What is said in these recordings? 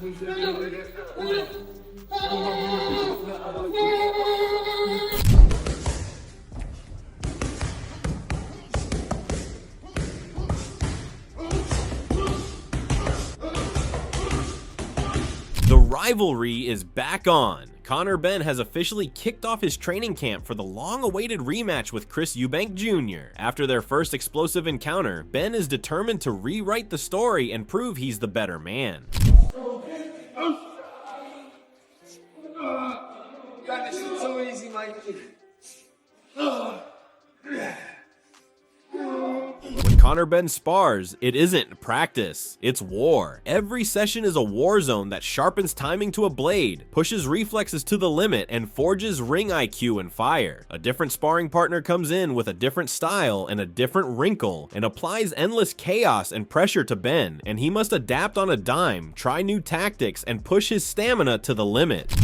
The Rivalry is back on. Conor Benn has officially kicked off his training camp for the long-awaited rematch with Eubank Jr. After their first explosive encounter, Benn is determined to rewrite the story and prove he's the better man. God, this is so easy, Mike. When Conor Benn spars, it isn't practice, it's war. Every session is a war zone that sharpens timing to a blade, pushes reflexes to the limit, and forges ring IQ and fire. A different sparring partner comes in with a different style and a different wrinkle, and applies endless chaos and pressure to Benn, and he must adapt on a dime, try new tactics, and push his stamina to the limit.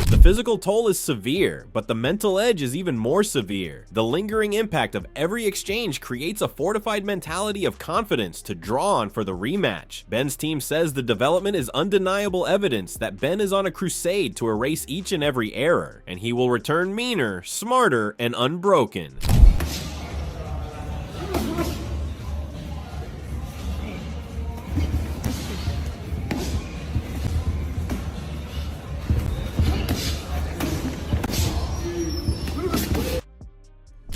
The physical toll is severe, but the mental edge is even more severe. The lingering impact of every exchange creates a fortified mentality of confidence to draw on for the rematch. Benn's team says the development is undeniable evidence that Benn is on a crusade to erase each and every error, and he will return meaner, smarter, and unbroken.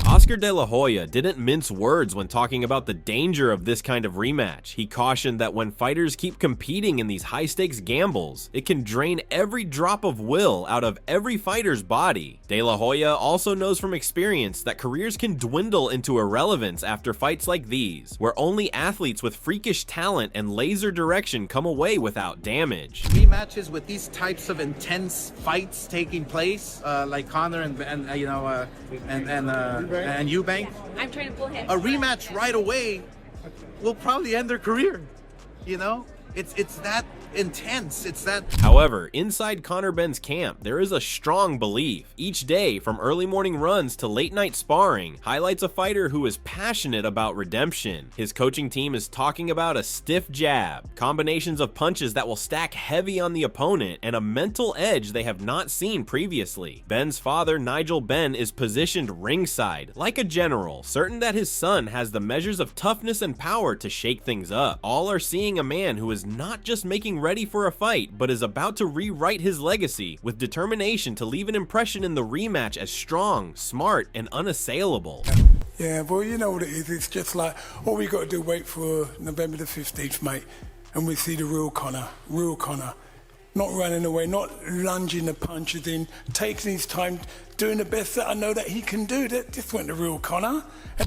Oscar De La Hoya didn't mince words when talking about the danger of this kind of rematch. He cautioned that when fighters keep competing in these high-stakes gambles, it can drain every drop of will out of every fighter's body. De La Hoya also knows from experience that careers can dwindle into irrelevance after fights like these, where only athletes with freakish talent and laser direction come away without damage. Rematches with these types of intense fights taking place, like Conor and Eubank. I'm trying to pull him. A rematch right away will probably end their career. You know, it's that intense. It's that. However, inside Conor Benn's camp, there is a strong belief. Each day, from early morning runs to late night sparring, highlights a fighter who is passionate about redemption. His coaching team is talking about a stiff jab, combinations of punches that will stack heavy on the opponent, and a mental edge they have not seen previously. Benn's father, Nigel Benn, is positioned ringside, like a general, certain that his son has the measures of toughness and power to shake things up. All are seeing a man who is not just making ready for a fight, but is about to rewrite his legacy with determination to leave an impression in the rematch as strong, smart, and unassailable. Yeah, well, you know what it is. It's just like, all we got to do, wait for November the 15th, mate, and we see the real Conor. Not running away, not lunging the punches in, taking his time, doing the best that I know that he can do. That just went the real Conor.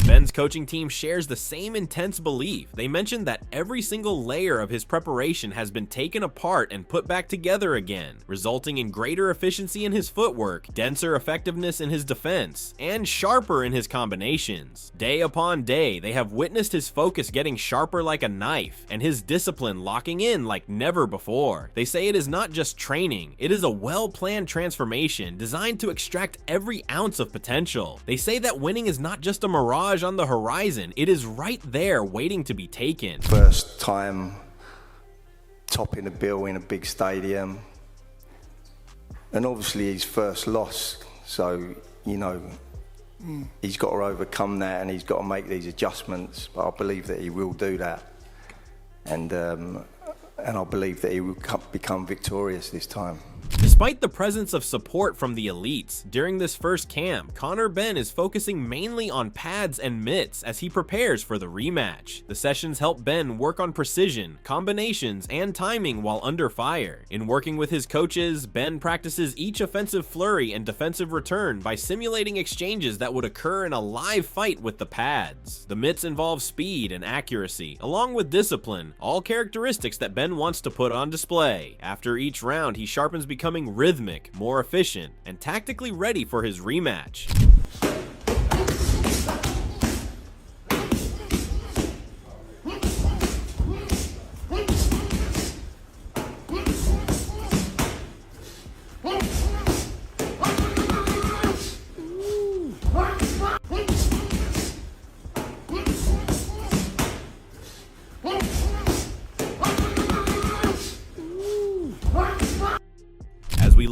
Benn's coaching team shares the same intense belief. They mentioned that every single layer of his preparation has been taken apart and put back together again, resulting in greater efficiency in his footwork, denser effectiveness in his defense, and sharper in his combinations. Day upon day, they have witnessed his focus getting sharper like a knife, and his discipline locking in like never before. They say it is not just training, it is a well-planned transformation designed to extract every ounce of potential. They say that winning is not just a mirage on the horizon, it is right there waiting to be taken. First time topping the bill in a big stadium, and obviously his first loss, so you know he's got to overcome that and he's got to make these adjustments, but I believe that he will do that, and I believe that he will become victorious this time. Despite the presence of support from the elites, during this first camp, Conor Benn is focusing mainly on pads and mitts as he prepares for the rematch. The sessions help Benn work on precision, combinations, and timing while under fire. In working with his coaches, Benn practices each offensive flurry and defensive return by simulating exchanges that would occur in a live fight with the pads. The mitts involve speed and accuracy, along with discipline, all characteristics that Benn wants to put on display. After each round, he sharpens becoming rhythmic, more efficient, and tactically ready for his rematch.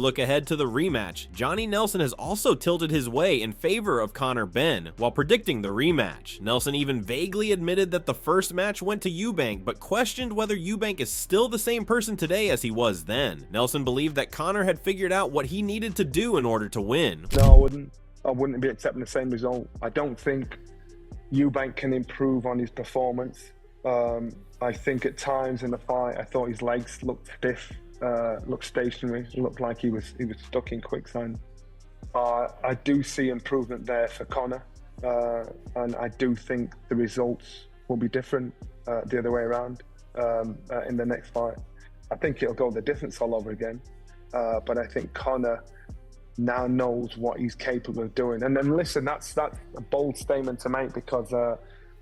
look ahead to the rematch, Johnny Nelson has also tilted his way in favor of Conor Benn while predicting the rematch. Nelson even vaguely admitted that the first match went to Eubank, but questioned whether Eubank is still the same person today as he was then. Nelson believed that Conor had figured out what he needed to do in order to win. No, I wouldn't. I wouldn't be accepting the same result. I don't think Eubank can improve on his performance. I think at times in the fight, I thought his legs looked stiff, looked stationary, looked like he was stuck in quicksand. I do see improvement there for Conor, and I do think the results will be different the other way around in the next fight. I think it'll go the distance all over again, but I think Conor now knows what he's capable of doing. And then listen, that's a bold statement to make, because I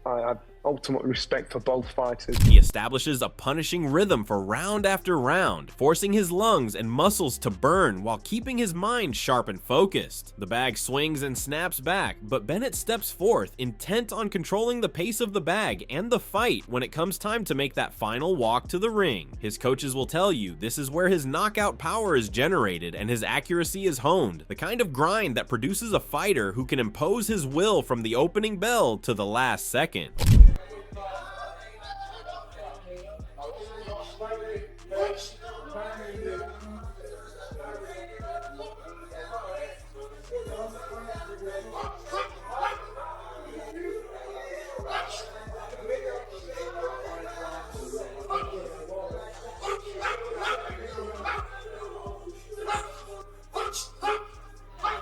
have ultimate respect for both fighters. He establishes a punishing rhythm for round after round, forcing his lungs and muscles to burn while keeping his mind sharp and focused. The bag swings and snaps back, but Bennett steps forth, intent on controlling the pace of the bag and the fight when it comes time to make that final walk to the ring. His coaches will tell you this is where his knockout power is generated and his accuracy is honed, the kind of grind that produces a fighter who can impose his will from the opening bell to the last second.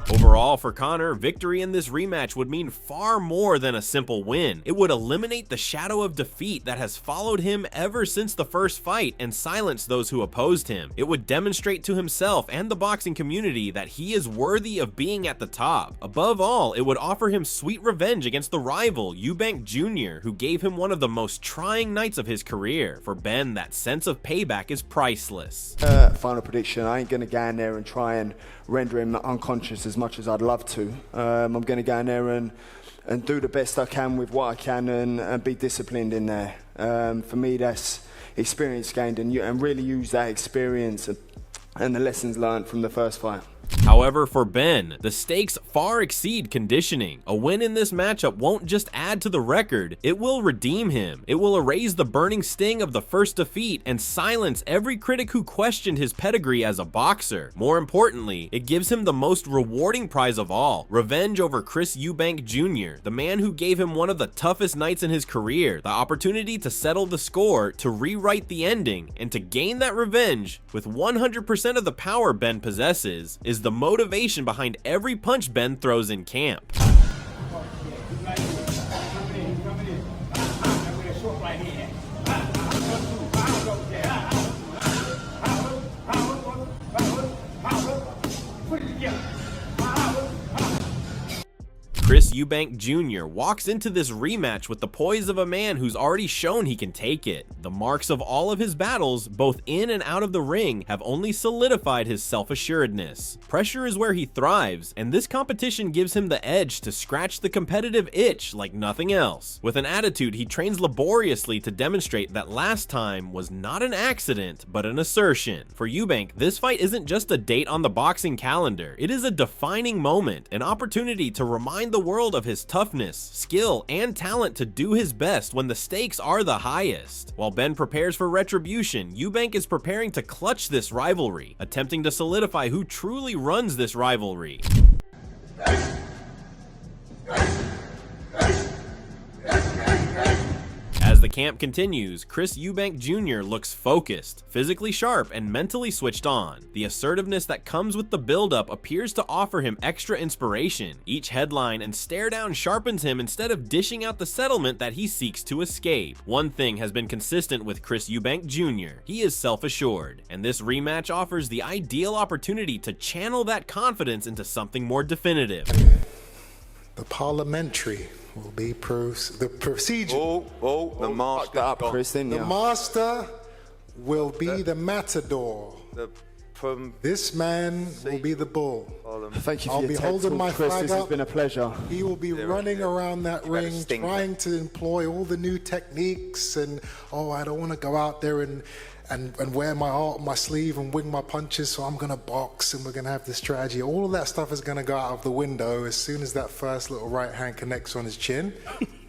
Overall, for Conor, victory in this rematch would mean far more than a simple win. It would eliminate the shadow of defeat that has followed him ever since the first fight and silence those who opposed him. It would demonstrate to himself and the boxing community that he is worthy of being at the top. Above all, it would offer him sweet revenge against the rival, Eubank Jr., who gave him one of the most trying nights of his career. For Benn, that sense of payback is priceless. Final prediction, I ain't going to go in there and try and render him unconscious as much as I'd love to. I'm going to go in there and do the best I can with what I can and be disciplined in there. For me, that's experience gained and really use that experience and the lessons learned from the first fight. However, for Benn, the stakes far exceed conditioning. A win in this matchup won't just add to the record, it will redeem him. It will erase the burning sting of the first defeat and silence every critic who questioned his pedigree as a boxer. More importantly, it gives him the most rewarding prize of all, revenge over Chris Eubank Jr., the man who gave him one of the toughest nights in his career, the opportunity to settle the score, to rewrite the ending, and to gain that revenge with 100% of the power Benn possesses is the motivation behind every punch Benn throws in camp. Chris Eubank Jr. walks into this rematch with the poise of a man who's already shown he can take it. The marks of all of his battles, both in and out of the ring, have only solidified his self-assuredness. Pressure is where he thrives, and this competition gives him the edge to scratch the competitive itch like nothing else. With an attitude, he trains laboriously to demonstrate that last time was not an accident, but an assertion. For Eubank, this fight isn't just a date on the boxing calendar, it is a defining moment, an opportunity to remind the world of his toughness, skill, and talent to do his best when the stakes are the highest. While Benn prepares for retribution, Eubank is preparing to clutch this rivalry, attempting to solidify who truly runs this rivalry. As the camp continues, Chris Eubank Jr. looks focused, physically sharp, and mentally switched on. The assertiveness that comes with the build-up appears to offer him extra inspiration. Each headline and stare-down sharpens him instead of dishing out the settlement that he seeks to escape. One thing has been consistent with Chris Eubank Jr. He is self-assured, and this rematch offers the ideal opportunity to channel that confidence into something more definitive. The parliamentary will be the procedure. The master up, Chris, didn't you? The master will be the matador. This man will be the bull. Thank you for I'll your be TED holding talk, my Chris. flag This up. has been a pleasure. He will be running around that ring, trying to employ all the new techniques and, oh, I don't want to go out there and and wear my heart on my sleeve and wing my punches, so I'm going to box and we're going to have this strategy. All of that stuff is going to go out of the window as soon as that first little right hand connects on his chin.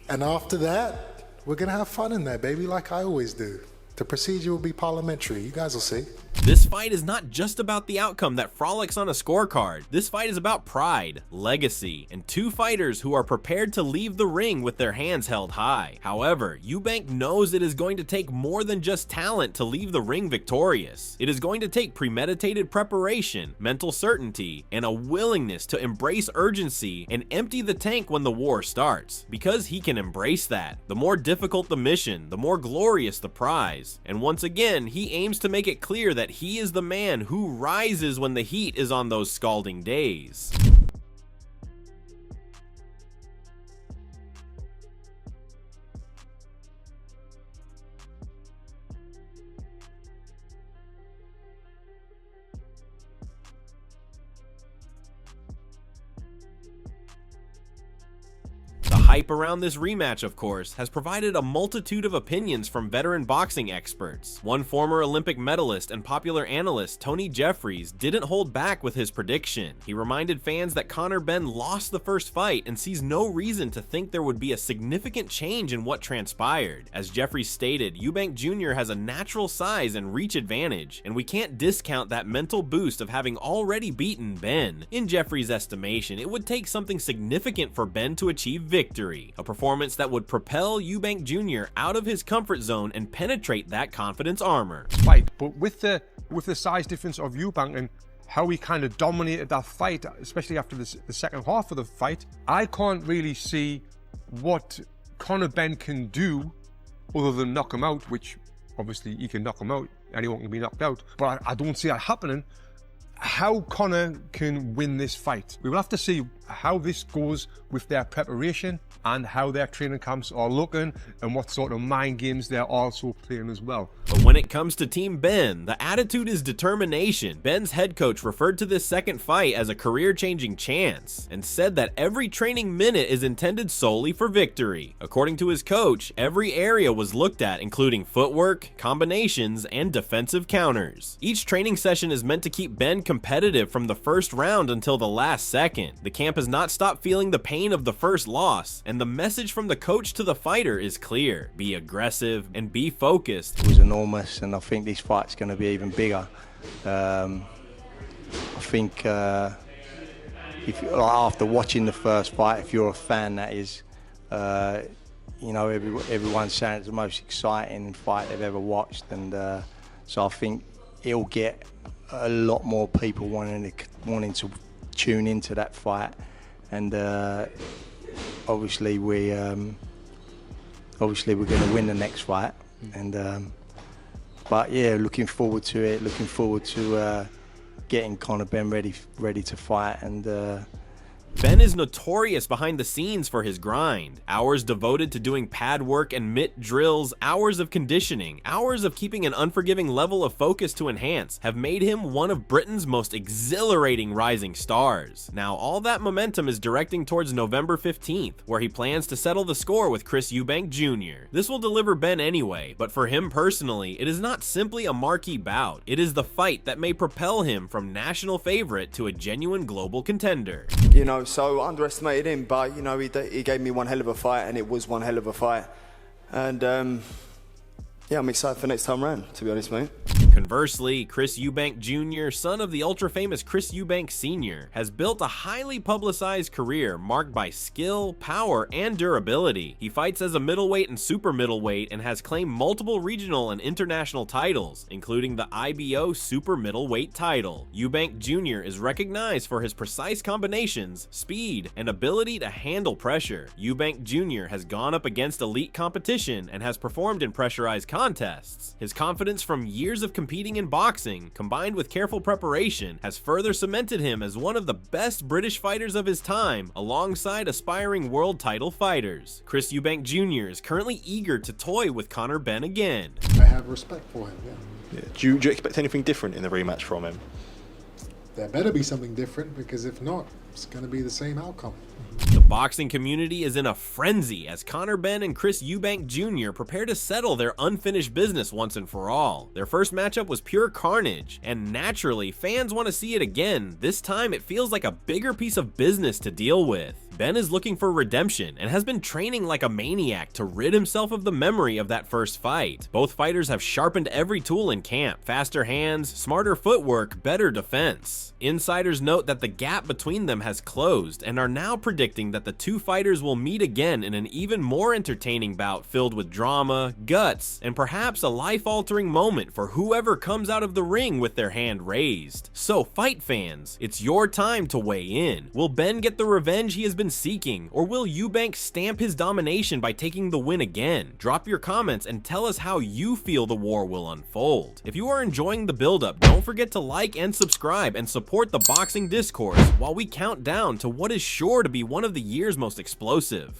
And after that, we're going to have fun in there, baby, like I always do. The procedure will be parliamentary. You guys will see. This fight is not just about the outcome that frolics on a scorecard. This fight is about pride, legacy, and two fighters who are prepared to leave the ring with their hands held high. However, Eubank knows it is going to take more than just talent to leave the ring victorious. It is going to take premeditated preparation, mental certainty, and a willingness to embrace urgency and empty the tank when the war starts. Because he can embrace that, the more difficult the mission, the more glorious the prize. And once again, he aims to make it clear that he is the man who rises when the heat is on those scalding days. The hype around this rematch, of course, has provided a multitude of opinions from veteran boxing experts. One former Olympic medalist and popular analyst, Tony Jeffries, didn't hold back with his prediction. He reminded fans that Conor Benn lost the first fight and sees no reason to think there would be a significant change in what transpired. As Jeffries stated, Eubank Jr. has a natural size and reach advantage, and we can't discount that mental boost of having already beaten Benn. In Jeffries' estimation, it would take something significant for Benn to achieve victory, a performance that would propel Eubank Jr. out of his comfort zone and penetrate that confidence armor. Fight, but with the size difference of Eubank and how he kind of dominated that fight, especially after the second half of the fight, I can't really see what Conor Benn can do other than knock him out, which obviously he can knock him out, anyone can be knocked out, but I don't see that happening. How Conor can win this fight, we will have to see how this goes with their preparation and how their training camps are looking and what sort of mind games they're also playing as well. But when it comes to Team Benn, the attitude is determination. Benn's head coach referred to this second fight as a career-changing chance and said that every training minute is intended solely for victory. According to his coach, every area was looked at, including footwork, combinations, and defensive counters. Each training session is meant to keep Benn competitive from the first round until the last second. The camp has not stopped feeling the pain of the first loss, and the message from the coach to the fighter is clear: be aggressive and be focused. It was enormous, and I think this fight's going to be even bigger. I think if after watching the first fight, if you're a fan, that is, you know, everyone's saying it's the most exciting fight they've ever watched, and so I think it'll get a lot more people wanting to tune into that fight, and obviously we're going to win the next fight, and but yeah, looking forward to it. Looking forward to getting Conor Benn ready to fight, and. Benn is notorious behind the scenes for his grind. Hours devoted to doing pad work and mitt drills, hours of conditioning, hours of keeping an unforgiving level of focus to enhance have made him one of Britain's most exhilarating rising stars. Now, all that momentum is directing towards November 15th, where he plans to settle the score with Chris Eubank Jr. This will deliver Benn anyway, but for him personally, it is not simply a marquee bout. It is the fight that may propel him from national favorite to a genuine global contender. You know, so I underestimated him, but you know, he gave me one hell of a fight, and it was one hell of a fight. And yeah, I'm excited for next time round, to be honest, mate. Conversely, Chris Eubank Jr., son of the ultra-famous Chris Eubank Sr., has built a highly publicized career marked by skill, power, and durability. He fights as a middleweight and super middleweight and has claimed multiple regional and international titles, including the IBO super middleweight title. Eubank Jr. is recognized for his precise combinations, speed, and ability to handle pressure. Eubank Jr. has gone up against elite competition and has performed in pressurized contests. His confidence from years of competing in boxing, combined with careful preparation, has further cemented him as one of the best British fighters of his time, alongside aspiring world title fighters. Chris Eubank Jr. is currently eager to toy with Conor Benn again. I have respect for him, yeah. Do you expect anything different in the rematch from him? There better be something different, because if not, it's going to be the same outcome. The boxing community is in a frenzy as Conor Benn and Chris Eubank Jr. prepare to settle their unfinished business once and for all. Their first matchup was pure carnage, and naturally, fans want to see it again. This time, it feels like a bigger piece of business to deal with. Ben is looking for redemption and has been training like a maniac to rid himself of the memory of that first fight. Both fighters have sharpened every tool in camp: faster hands, smarter footwork, better defense. Insiders note that the gap between them has closed and are now predicting that the two fighters will meet again in an even more entertaining bout filled with drama, guts, and perhaps a life-altering moment for whoever comes out of the ring with their hand raised. So fight fans, it's your time to weigh in. Will Ben get the revenge he has been seeking, or will Eubank stamp his domination by taking the win again? Drop your comments and tell us how you feel the war will unfold. If you are enjoying the build-up, don't forget to like and subscribe and support the boxing discourse while we count down to what is sure to be one of the year's most explosive.